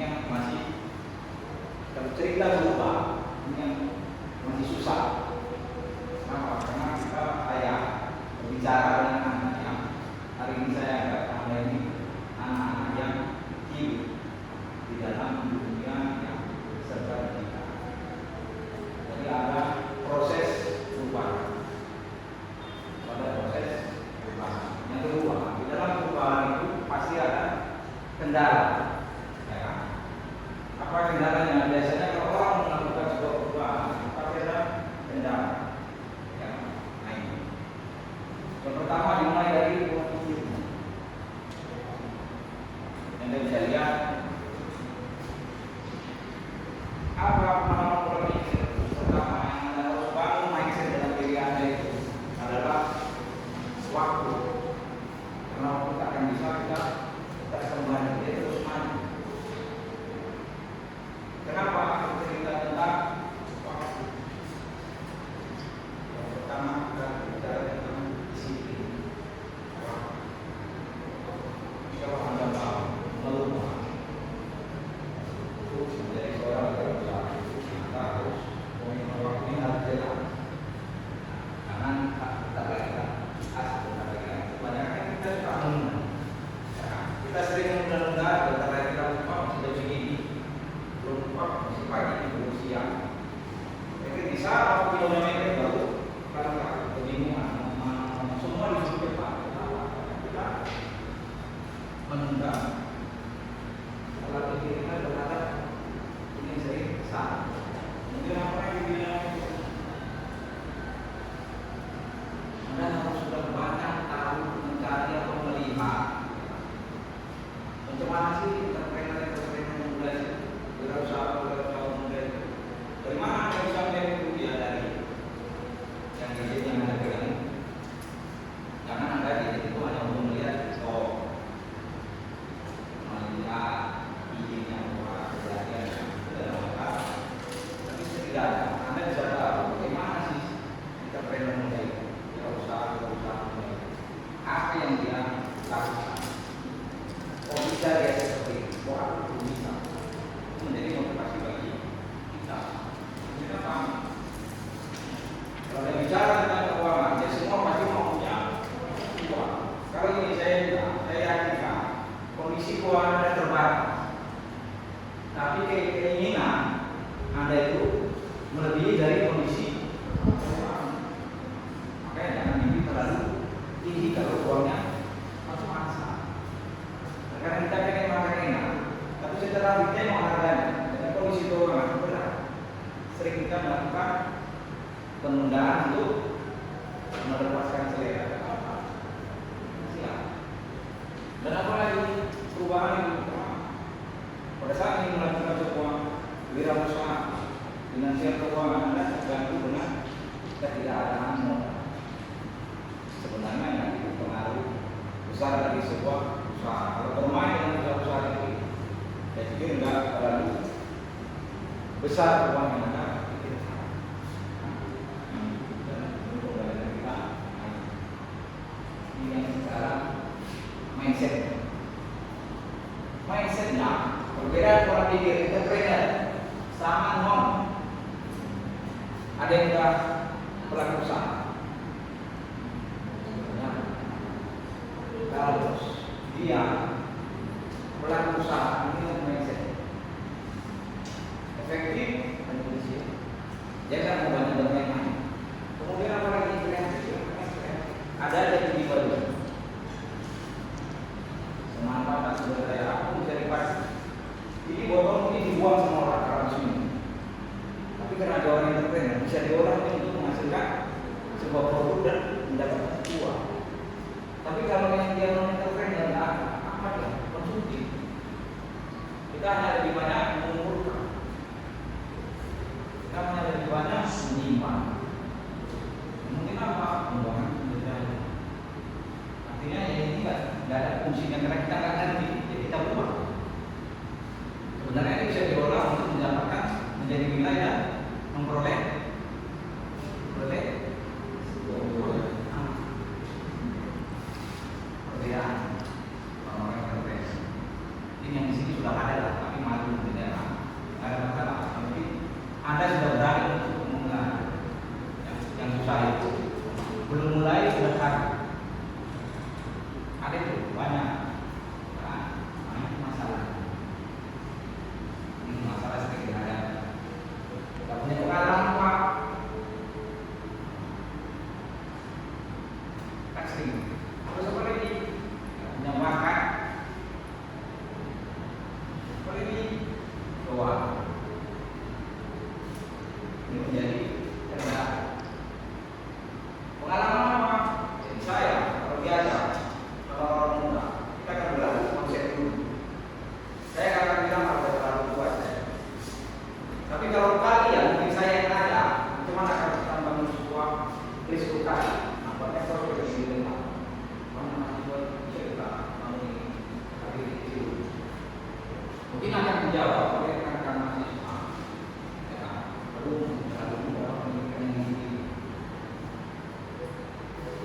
yang masih kalau cerita berubah, ini yang masih susah. Kenapa? Karena kita ayah berbicara dengan anak yang hari ini saya agak tanda ini anak-anak yang hidup di dalam dunia yang serba digital. Jadi ada proses perubahan. Pada proses perubahan. Yang kedua, di dalam perubahan itu pasti ada kendala. Ya. Apa kendalanya? Biasanya kalau orang melakukan sebuah perubahan, pasti ada kendala. Ya. Nah ini. Yang pertama dimulai dari pemikiran. Yang kita bisa lihat apa pengalaman berpikir pertama yang Anda harus bangun mindset dalam diri Anda itu adalah waktu. Karena waktu tak akan bisa kita kembali, dia terus maju. Kenapa aku cerita tentang waktu? Yang pertama kita bicara tentang disiplin. Kalau Anda mau melumah itu menjadi seorang berusaha, kita harus punya waktu yang harus jelas. Jangan tak lagi asal kebanyakan kita suka menunda. Kita sering menunda-nunda, bentar lagi kita lupa masih jam segini, belum lupa masih pagi, belum siang. Jadi bisa waktu kilometer baru karena kebingungan, semua disuruh cepat. Kita menunda. Kalau pikir kita berkata ini sering salah. Mungkin apa yang dibilang Anda harus sudah banyak tahu mencari atau melihat macam mana sih entrepreneur yang mulai berusaha mulai dari mana Anda bisa melihat itu dia dari yang gadget yang Anda pegang. Jangan Anda gadget itu hanya untuk melihat melihat idenya bahwa kejadian itu dalam akal, tapi setidaknya Anda bisa tahu bagaimana sih entrepreneur mulai berusaha mulai apa yang dia lakukan. Oh bisa dia seperti itu, wah itu bisa. Itu menjadi motivasi bagi kita. Kita paham. Kalau kita bicara tentang keuangan, ya semua pasti mau punya uang. Kalau ini saya yakin kondisi keuangan Anda terbatas, tapi keinginan Anda itu melebihi dari kondisi keuangan. Makanya jangan mimpi terlalu tinggi kalau uangnya masuk-masuk. Karena kita pengen makan enak, tapi setelah kita menghargai dengan kondisi keuangan berat, sering kita melakukan penundaan untuk melepaskan selera. Siap. Dan apalagi perubahan itu pada saat ini melakukan sebuah wirausaha finansial keuangan Anda terganggu dengan ketidakadaan modal. Sebenarnya yang dipengaruhi besar dari sebuah usaha. Kalau bermain dengan usaha itu, saya pikir enggak terlalu besar uang yang Anda pikirkan. Dan untuk belajar kita, ini yang sekarang mindsetnya perbedaan pola pikir entrepreneur sama non. Ada yang sudah pelaku usaha. Kalau dia pelaku usaha ini mindset efektif dan efisien, dia kan mau banyak bermain. Kemudian apa lagi kreatif? Ada yang baru. Semanfaatkan sumber daya aku bisa dipakai. Ini botol ini dibuang sama orang karena sini. Tapi karena ada orang entrepreneur bisa diolah untuk menghasilkan sebuah produk dan mendapatkan uang. Tapi kalau yang dia non entrepreneur apa dia konsumtif. Kita hanya lebih banyak mengumpulkan. Kita hanya lebih banyak menyimpan. Mungkin apa? Membangun sumber daya. Artinya ya ini tidak ada fungsinya karena kita nggak ngerti, jadi kita buang. Sebenarnya ini bisa diolah untuk mendapatkan menjadi nilai dan memperoleh perbedaan orang-orang terpes. Ini yang di sini sudah ada lah, tapi malu yang dijawab oleh rekan mahasiswa, ya, belum terlalu mudah menginginkan ini.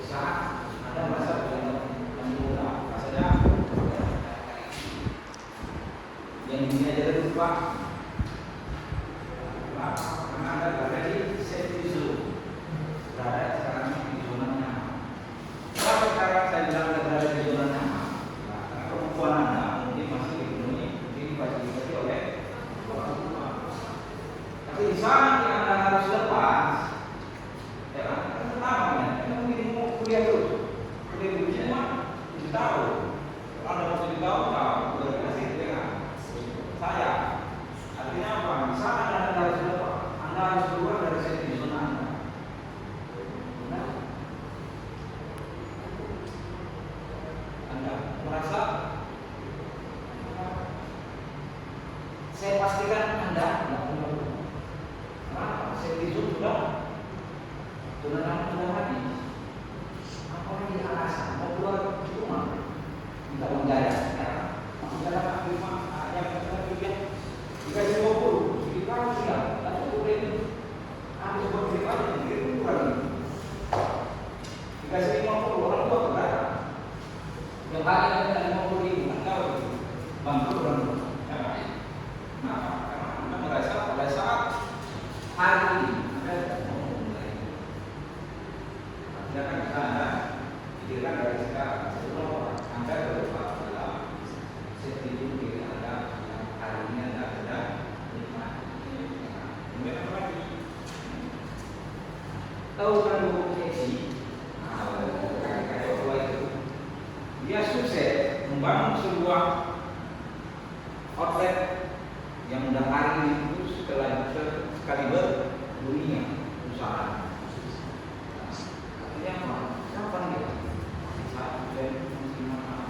Saat ada masa yang mudah, rasanya yang ini aja lupa. Karena Anda berada di safety zone, berada sekarang di zona nyaman. Kenapa sekarang saya bilang Anda berada di zona nyaman? Nah, karena kemampuan Anda mungkin masih dipenuhi, mungkin difasilitasi oleh orang tua. Tapi di saat yang Anda harus lepas, ya kan? Pertama, Anda mungkin mau kuliah terus, kuliah dulu cuma 7 tahun. Kalau Anda mau 7 tahun, udah kasih dengan saya. Artinya apa? Di saat Anda harus lepas, Anda harus keluar dari safety zone Anda. Nah, Anda merasa, saya pastikan Anda tidak punya rumah. Kenapa? Safety zone sudah habis. Apalagi di alasan mau keluar rumah, tidak menjaya. Masih dalam agama yang kita jika 50, kita siap, tapi boleh ambil sebuah pribadi yang kurang. Jika 50 orang tua berkata, yang hari ada 50.000, Anda bantu orang tua. Kenapa? Karena Anda merasa pada saat hari ini Anda mau mulai. Artinya kan kita Anda pikirkan dari sekarang, sebelum orang Anda berubah dalam safety diri Anda yang hari ini Anda sudah nikmati. Kemudian apa lagi? Tahu kan buku Casey? Kayak itu, dia sukses membangun sebuah outlet yang udah hari ini itu sekaliber dunia usaha. Artinya apa? Kapan dia? Satu dan masih mahal.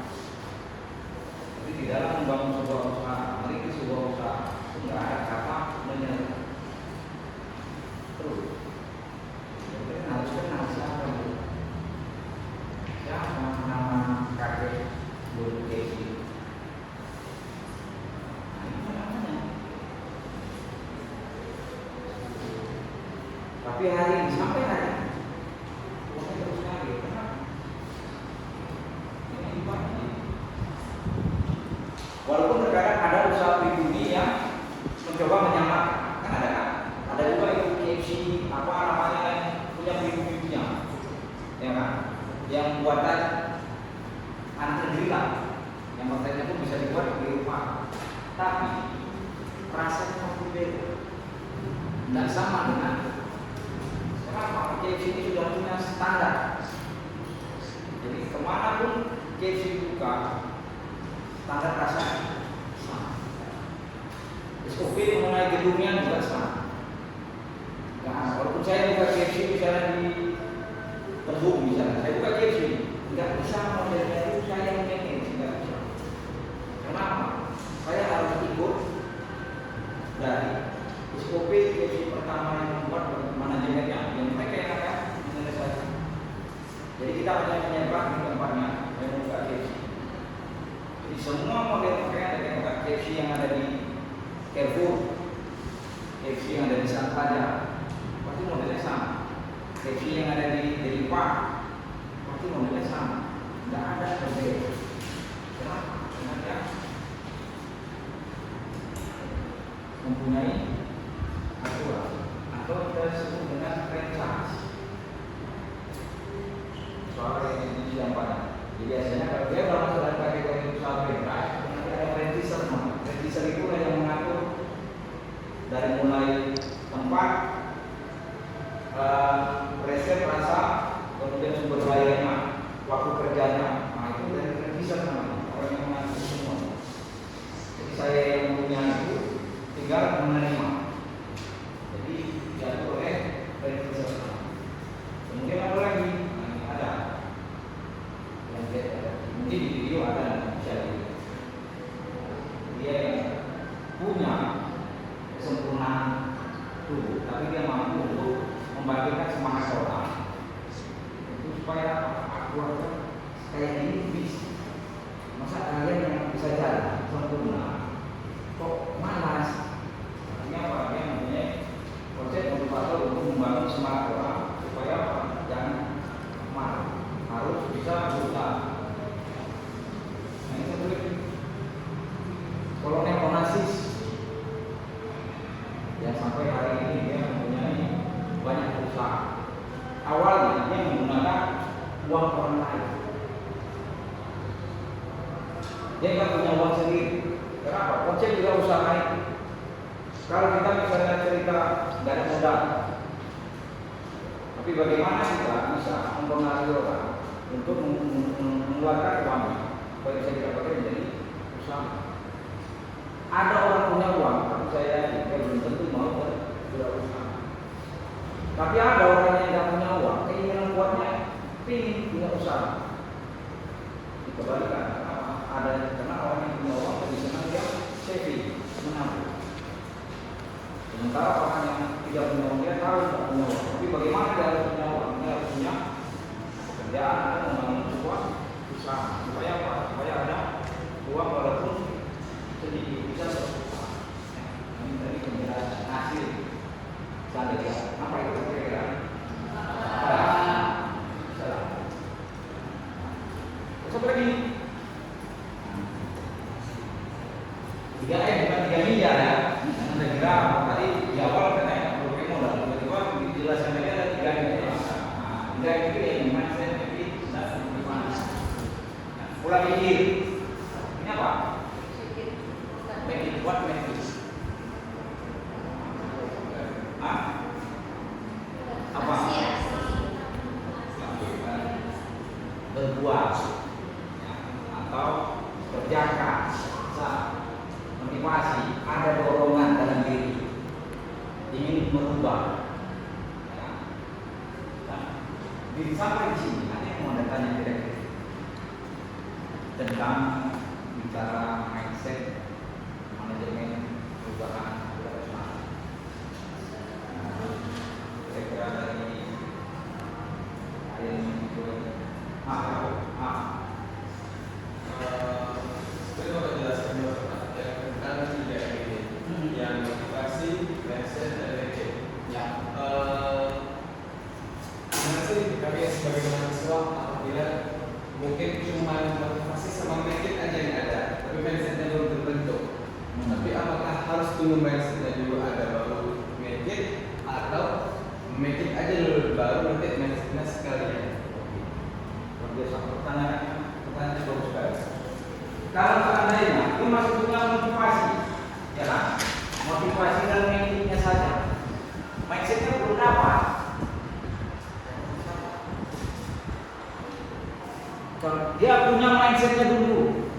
Jadi di dalam membangun sebuah usaha, memiliki sebuah usaha, itu nggak ada kata menyerah. Terus, jadi harus kenal siapa itu. Siapa nama kakek guru Casey? Tapi hari ini sampai hari ini saya terus kaget. Kenapa? Ini dibagi. Walaupun terkadang ada usaha pribumi yang mencoba menyamakan, kan ada juga itu KFC apa namanya yang punya pribumi-nya, ya kan? Yang buatan anak negeri lah, yang kontennya pun bisa dibuat di rumah. Tapi rasanya berbeda, tidak sama dengan. Kenapa? KFC ini sudah punya standar. Jadi kemanapun KFC buka, standar rasanya sama. SOP mengenai gedungnya juga sama. Nah, walaupun saya buka KFC misalnya di Tebung misalnya, saya buka KFC, nggak bisa modelnya itu saya yang manage, nggak bisa. Kenapa? Saya harus ikut dari SOP KFC pertama yang membuat manajemennya, yang mereka yang akan menyelesaikan. Jadi kita hanya menyebar di tempatnya yang membuka KFC. Jadi semua model pakaian dari membuka KFC yang ada di Carrefour, KFC yang ada di San Plaza, pasti modelnya sama. KFC yang ada di Delipa, pasti modelnya sama. Tidak ada berbeda. Kenapa? Karena dia mempunyai aturan atau kita sebut dengan franchise. Soal institusi yang pada. Jadi biasanya kalau dia masuk dalam kategori usaha franchise, nanti ada franchiser. Franchiser itu yang mengatur dari mulai tempat, resep rasa, kemudian sumber bayarnya, waktu kerjanya. Nah itu dari franchiser namanya, orang yang mengatur semua. Jadi saya yang punya itu tinggal menerima. Jadi diatur oleh franchiser. Kemudian apa lagi? Nah, ada yang mungkin di video ada bisa dilihat. Dia yang punya kesempurnaan tubuh, tapi dia mampu untuk membagikan semangat orang. Itu supaya keluarga kayak ini bisa. Masa kalian yang bisa jalan sempurna, kok Ya sampai hari ini dia mempunyai banyak perusahaan. Awalnya dia menggunakan uang orang lain. Dia nggak punya uang sendiri. Kenapa? Konsep juga usaha itu. Kalau kita misalnya cerita nggak ada modal, tapi bagaimana kita bisa mempengaruhi orang untuk mengeluarkan uangnya supaya bisa didapatkan menjadi usaha. Ada orang punya uang, tapi saya belum tentu mau berusaha. Tapi ada orang yang tidak punya uang, keinginan kuatnya ingin punya usaha. Dikembalikan, ada karena orang yang punya uang lebih senang dia saving, menabung. Sementara orang yang tidak punya uang dia tahu tidak punya uang. Tapi bagaimana dia harus punya uang? Dia harus punya pekerjaan atau membangun sebuah usaha. Supaya apa? Supaya ada uang walaupun sedikit bisa berusaha. Ini tadi penjelasan hasil. Salah ya. Apa itu kira-kira? Salah. Seperti ini. 3M bukan 3 miliar ya. Anda kira tadi di awal katanya program modal, tiba-tiba dijelaskan lagi ada 3M. Nah, 3M itu yang mindset tapi tidak gimana. Pola pikir. Ini apa? Make it what make it. Apa? Berbuat atau kerjakan, motivasi, ada dorongan dalam diri ingin merubah. Di sampai di sini ada yang mau tanya kira-kira tentang bicara mindset, manajemen perubahan. Kira-kira dari Saya mau jelaskan tentang 3M ini, yang motivasi, mindset, dan mindset. Mindset kami sebagai mahasiswa apabila mungkin cuma motivasi sama mindset aja yang ada, tapi mindsetnya belum terbentuk. Tapi apakah harus tunggu mindsetnya dulu ada baru mindset, atau mindset aja dulu baru nanti mindsetnya sekalian? Biasa pertanyaan bagus sekali. Kalau seandainya dia masih punya motivasi, ya kan? Motivasi dan mindsetnya saja, mindsetnya belum dapat. Kalau dia punya mindsetnya dulu,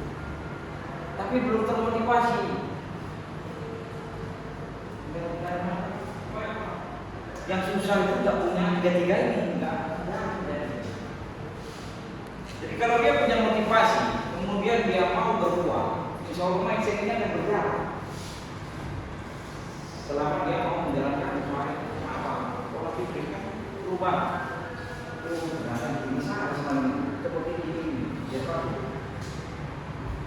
tapi belum termotivasi, yang susah itu tidak punya tiga-tiga ini, enggak. Jadi kalau dia punya motivasi, kemudian dia mau berbuat, insya Allah mindsetnya akan bergerak. Selama dia mau menjalankan usaha apa, pola pikirnya berubah. Ternyata bisa seperti ini, dia tahu.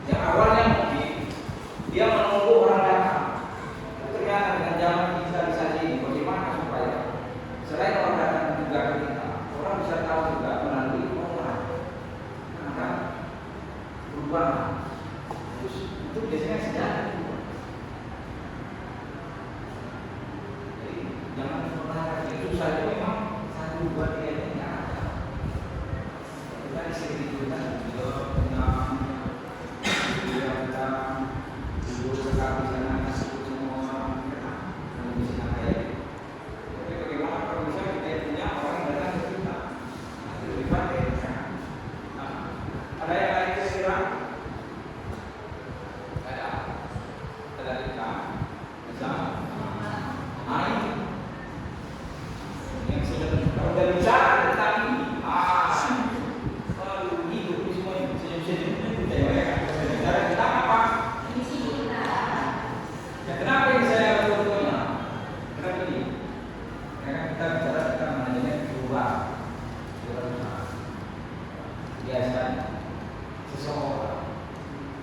Yang awalnya mungkin dia menunggu orang datang, ternyata dengan jalan digitalisasi ini, bagaimana supaya selain orang datang juga ke kita, orang bisa tahu juga melalui berubah. Terus itu biasanya sedang. Jadi jangan pernah itu saja memang satu buat dia tidak ada. Kita disini juga tentang kita dulu dekat di sana disebut semua orang kita kalau di sana kayak. Tapi bagaimana kalau bisa kita punya orang yang datang ke kita? Lebih baik. Ada yang lain kira-kira? Ada kita bisa ini yang sudah kalau udah bicara tentang ini hidup ini semua ini senyum-senyumnya kita ya bicara tentang apa? Ya kenapa ini saya fotonya? Kenapa ini? Karena kita bicara tentang manajemen perubahan. Biasanya seseorang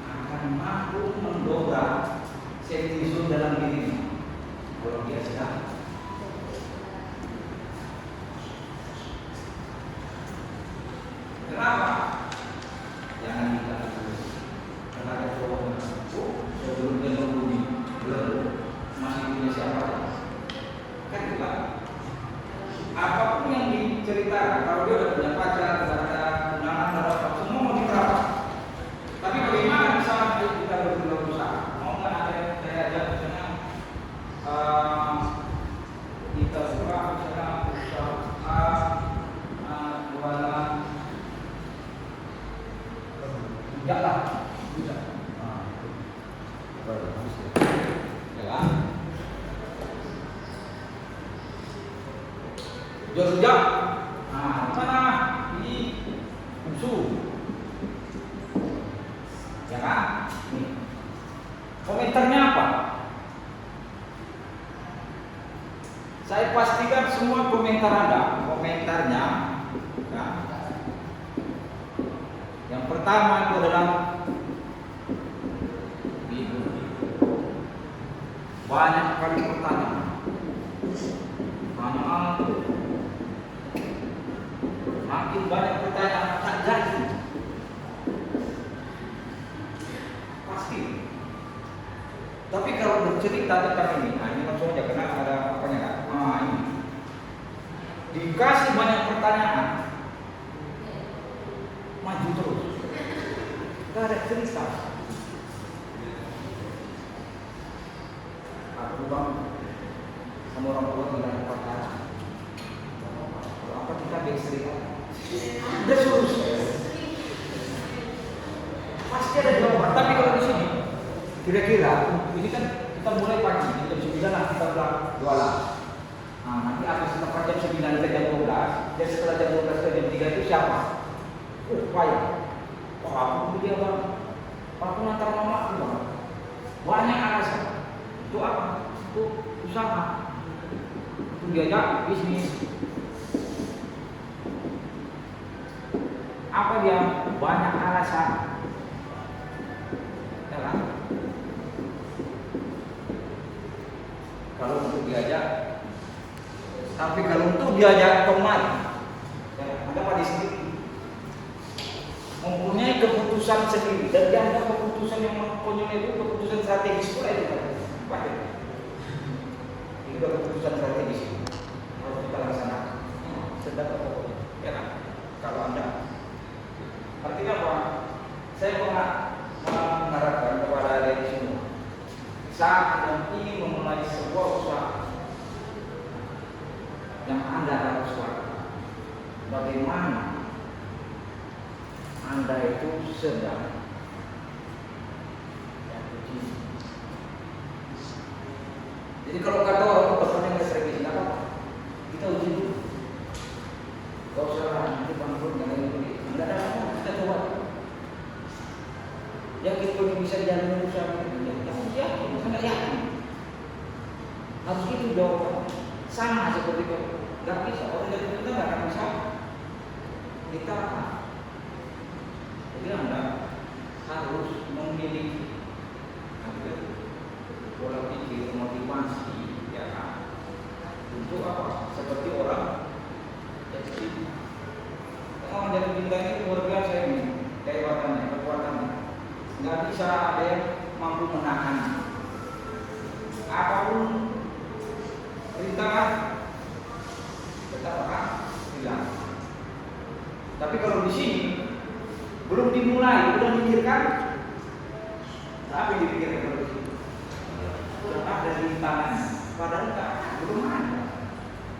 akan mampu mendobrak sentisun dalam dirinya kalau dia sedang kenapa? Jangan kita karena ada cowok sebelum dia berbudi belum masih punya siapa? rujak. Nah, mana ini musuh, ya kan? Nih. Komentarnya apa? Saya pastikan semua komentar Anda, komentarnya, ya. Yang pertama itu adalah banyak sekali pertanyaan. Makin banyak pertanyaan tak jadi. Pasti. Tapi kalau bercerita tentang ini, ini langsung aja karena ada apanya kan? Ini. Dikasih banyak pertanyaan, maju terus. Gak ada cerita. Aku bang sama orang tua tidak ada pacaran. Kalau apa kita beristri kan? Udah terus. Pasti ada jawaban. Tapi kalau di sini, kira-kira ini kan kita mulai pagi jam 9 lah kita jualan. Nah, nanti habis tempat jam 9 ke jam 12, dan setelah jam 12 ke jam 3 itu siapa? Payah. Wah, aku dia bang. Aku ngantar mama aku bang. Banyak alasan. Itu apa? Itu usaha. Itu diajak bisnis. Apa dia? Banyak alasan. Ya kan? Kalau untuk diajak, tapi kalau untuk diajak kemari, ya, Anda pada sendiri mempunyai keputusan sendiri dan dianggap keputusan yang konyol itu keputusan strategis pula itu kan? Itu keputusan strategis harus kita laksanakan. Sedang pokoknya, ya kan? Kalau Anda, artinya apa? Saya mengharapkan kepada adik semua, saat Anda ingin memulai sebuah usaha yang Anda harus lakukan, bagaimana Anda itu sedang jadi kalau kata orang pesannya nggak strategi nggak apa-apa, kita uji dulu. Kalau salah nanti bangkrut nggak ada yang nggak ada apa, kita coba. Yang itu bisa jalan usaha kita harus yakin, nggak yakin. Harus itu jawaban. Sama seperti itu, nggak bisa orang dari kita nggak akan bisa. Kita jadi Anda harus memiliki pola pikir motivasi, ya kan? Untuk apa? Seperti orang jadi orang jadi bintang itu luar biasa ini kehebatannya, kekuatannya. Nggak bisa ada yang mampu menahan apapun rintangan tetap akan hilang. Tapi kalau di sini belum dimulai, udah mikirkan apa yang dipikirkan kalau di sini? Sudah ada rintangan, padahal enggak, belum ada.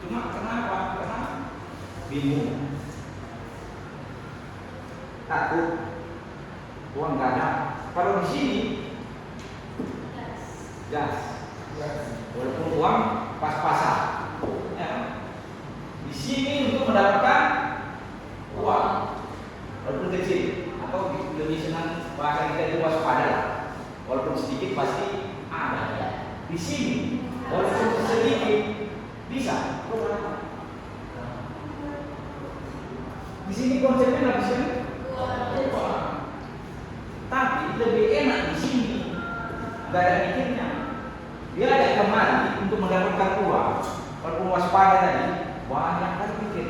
Cuma kenapa? Karena bingung, takut, uang nggak ada. Kalau di sini, gas, walaupun uang pas-pasan. Ya. Di sini untuk mendapatkan uang, walaupun kecil, atau lebih senang bahasa kita itu waspada lah. Walaupun sedikit pasti ada. Di sini, walaupun sedikit bisa. Di sini konsepnya nggak bisa. Tapi lebih enak di sini, nggak ada mikirnya. Dia ada kemari untuk mendapatkan uang, walaupun waspada tadi, banyak kali mikir.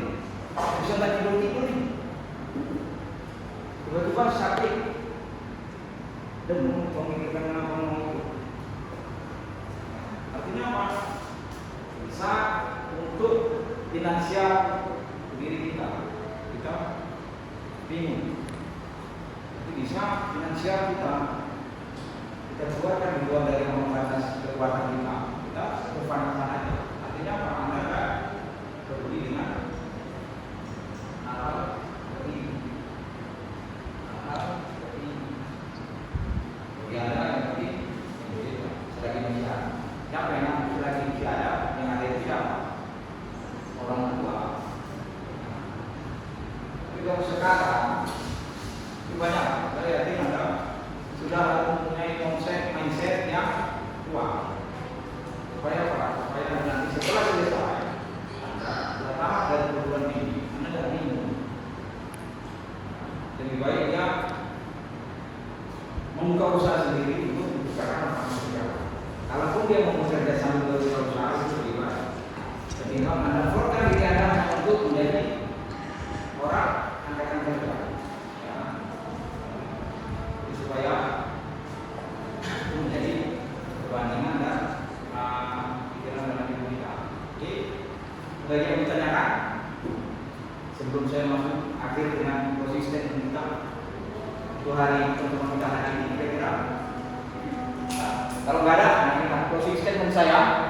Bisa nggak tidur-tidur nih? Tiba-tiba sakit dan memikirkan apa mau. Artinya apa? Bisa untuk finansial diri kita bingung. Tapi bisa finansial kita keluarkan di luar dari batas kekuatan kita kepanasan aja. Artinya apa? Anda nggak peduli dengan hal seperti ini. Yang ada seperti selagi masih ada. Siapa yang selagi masih ada? Yang ada itu siapa? Orang tua. sekarang itu banyak. Saya yakin Anda sudah mempunyai konsep mindset yang kuat. Supaya apa? Supaya nanti setelah selesai Anda sudah tamat dari perguruan tinggi, Anda tidak bingung. Lebih baiknya membuka usaha sendiri untuk membukakan lapangan pekerjaan. Kalaupun dia mau bekerja sambil berusaha itu lebih baik. Ketimbang Anda forkan diri Anda hanya untuk menjadi orang angkatan kerja. Ya. Supaya itu menjadi perbandingan dan pikiran dalam hidup kita. Oke, bagi yang ditanyakan sebelum saya masuk akhir dengan konsisten kita itu hari pertemuan kita hari ini kira-kira. Kalau nggak ada, nah ini kan konsisten saya